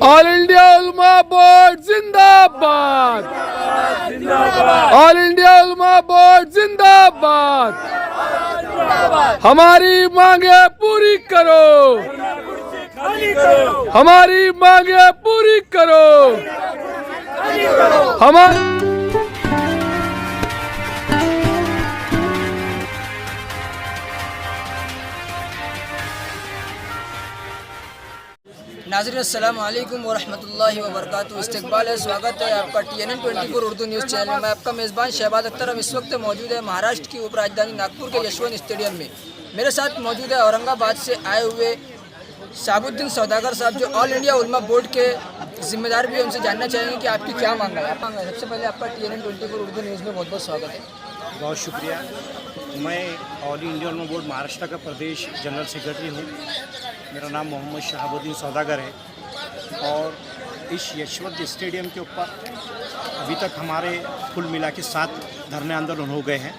All India उलमा board जिंदाबाद, all India उलमा बोर्ड जिंदाबाद। हमारी मांगे पूरी करो, हमारी मांगे पूरी करो। हमारी नाज़रीन अस्सलाम वालेकुम वरहमतुल्लाहि वबरकातुहू। इस्तकबाल है, स्वागत है आपका TNN 24 उर्दू न्यूज़ चैनल में। मैं आपका मेज़बान शहबाज अख्तर। हम इस वक्त मौजूद है महाराष्ट्र की उपराजधानी नागपुर के यशवंत स्टेडियम में। मेरे साथ मौजूद है औरंगाबाद से आए हुए शाहबुद्दीन सौदागर साहब, जो ऑल इंडिया उलमा बोर्ड के जिम्मेदार भी हैं। उनसे जानना चाहेंगे कि आपकी क्या मांग है। सबसे पहले आपका TNN 24 उर्दू न्यूज़ में बहुत बहुत स्वागत है। बहुत शुक्रिया। मैं ऑल इंडिया उलमा बोर्ड महाराष्ट्र का प्रदेश जनरल सेक्रेटरी हूँ। मेरा नाम मोहम्मद शाहबुद्दीन सौदागर है और इस यशवंत स्टेडियम के ऊपर अभी तक हमारे कुल मिला के 7 धरने आंदोलन हो गए हैं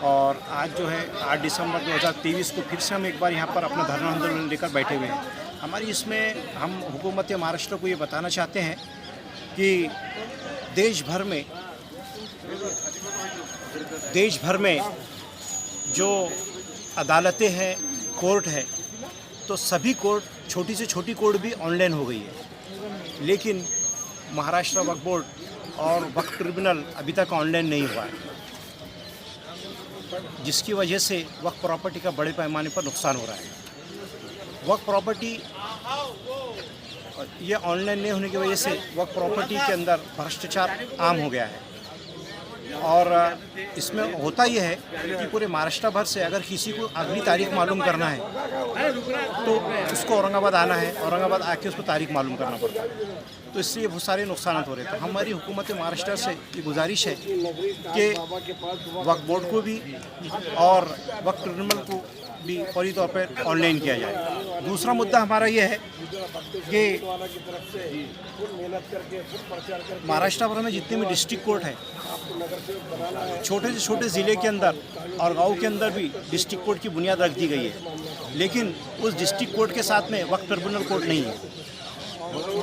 और आज जो है 8 दिसंबर 2023 को फिर से हम एक बार यहाँ पर अपना धरना आंदोलन लेकर बैठे हुए हैं। हमारी इसमें हम हुकूमत महाराष्ट्र को ये बताना चाहते हैं कि देश भर में जो अदालतें हैं, कोर्ट है, तो सभी कोर्ट, छोटी से छोटी कोर्ट भी ऑनलाइन हो गई है, लेकिन महाराष्ट्र वक्फ बोर्ड और वक्फ ट्रिब्यूनल अभी तक ऑनलाइन नहीं हुआ है, जिसकी वजह से वक्फ प्रॉपर्टी का बड़े पैमाने पर नुकसान हो रहा है। वक्फ प्रॉपर्टी ये ऑनलाइन नहीं होने की वजह से वक्फ प्रॉपर्टी के अंदर भ्रष्टाचार आम हो गया है और इसमें होता यह है कि पूरे महाराष्ट्र भर से अगर किसी को अगली तारीख मालूम करना है तो उसको औरंगाबाद आना है, औरंगाबाद आके उसको तारीख मालूम करना पड़ता है। तो इससे ये बहुत सारे नुकसान हो रहे हैं। तो हमारी हुकूमत महाराष्ट्र से ये गुजारिश है कि वक्फ बोर्ड को भी और वक्फ ट्रिब्यूनल को भी फौरी तौर पर ऑनलाइन किया जाए। दूसरा मुद्दा हमारा ये है कि महाराष्ट्र भर में जितने भी डिस्ट्रिक्ट कोर्ट हैं, छोटे से छोटे ज़िले के अंदर और गांव के अंदर भी डिस्ट्रिक्ट कोर्ट की बुनियाद रख दी गई है, लेकिन उस डिस्ट्रिक्ट कोर्ट के साथ में वक्फ ट्रिब्यूनल कोर्ट नहीं है।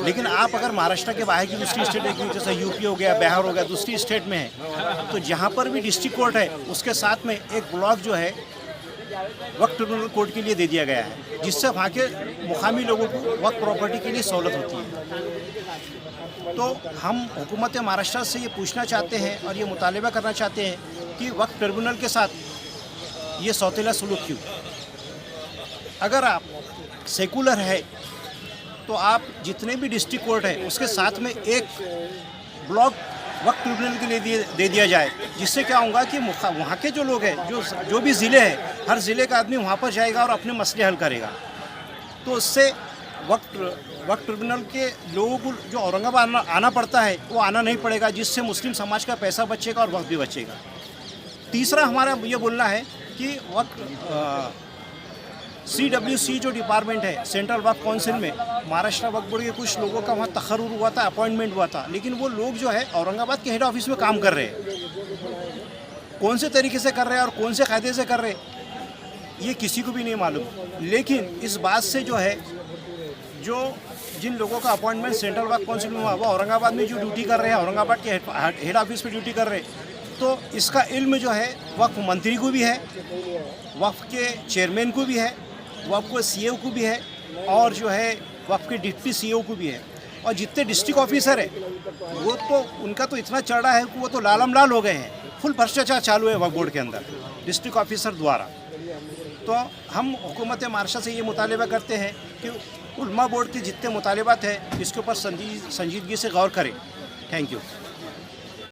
लेकिन आप अगर महाराष्ट्र के बाहर की दूसरी स्टेट देखिए, जैसे यूपी हो गया, बिहार हो गया, दूसरी स्टेट में है, तो जहाँ पर भी डिस्ट्रिक्ट कोर्ट है उसके साथ में एक ब्लॉक जो है वक्फ ट्रिब्यूनल कोर्ट के लिए दे दिया गया है, जिससे वहाँ के मुकामी लोगों को वक्फ प्रॉपर्टी के लिए सहूलत होती है। तो हम हुकूमत महाराष्ट्र से ये पूछना चाहते हैं और ये मुतालबा करना चाहते हैं कि वक्फ ट्रिब्यूनल के साथ ये सौतेला सलूक क्यों? अगर आप सेकुलर है तो आप जितने भी डिस्ट्रिक्ट कोर्ट है उसके साथ में एक ब्लॉक वक्फ ट्रिब्यूनल के लिए दे दिया जाए, जिससे क्या होगा कि वहाँ के जो लोग हैं, जो भी ज़िले हैं, हर ज़िले का आदमी वहाँ पर जाएगा और अपने मसले हल करेगा। तो उससे वक्फ ट्रिब्यूनल के लोगों को जो औरंगाबाद आना पड़ता है वो आना नहीं पड़ेगा, जिससे मुस्लिम समाज का पैसा बचेगा और वक्फ भी बचेगा। तीसरा हमारा ये बोलना है कि वक्फ CWC जो डिपार्टमेंट है, सेंट्रल वक्फ काउंसिल में महाराष्ट्र वक्फ बोर्ड के कुछ लोगों का वहाँ तखर्रुर हुआ था, अपॉइंटमेंट हुआ था, लेकिन वो लोग जो है औरंगाबाद के हेड ऑफिस में काम कर रहे हैं। कौन से तरीके से कर रहे हैं और कौन से कायदे से कर रहे हैं ये किसी को भी नहीं मालूम। लेकिन इस बात से जो है, जो जिन लोगों का अपॉइंटमेंट सेंट्रल वक्फ काउंसिल में हुआ वो औरंगाबाद में जो ड्यूटी कर रहे हैं, औरंगाबाद के हेड ऑफिस में ड्यूटी कर रहे हैं, तो इसका इल्म जो है वक्फ मंत्री को भी है, वक्फ के चेयरमैन को भी है, वक्फ के CEO को भी है और जो है वक्फ के डिप्टी CEO को भी है। और जितने डिस्ट्रिक्ट ऑफिसर है वो तो उनका तो इतना चढ़ा है कि वो तो लालम लाल हो गए हैं। फुल भ्रष्टाचार चालू है वक्फ बोर्ड के अंदर डिस्ट्रिक्ट ऑफिसर द्वारा। तो हम हुकूमत महाराष्ट्र से ये मुतालबा करते हैं कि उलमा बोर्ड के जितने मुतालबात हैं इसके ऊपर संजीदगी से गौर करें। Thank you.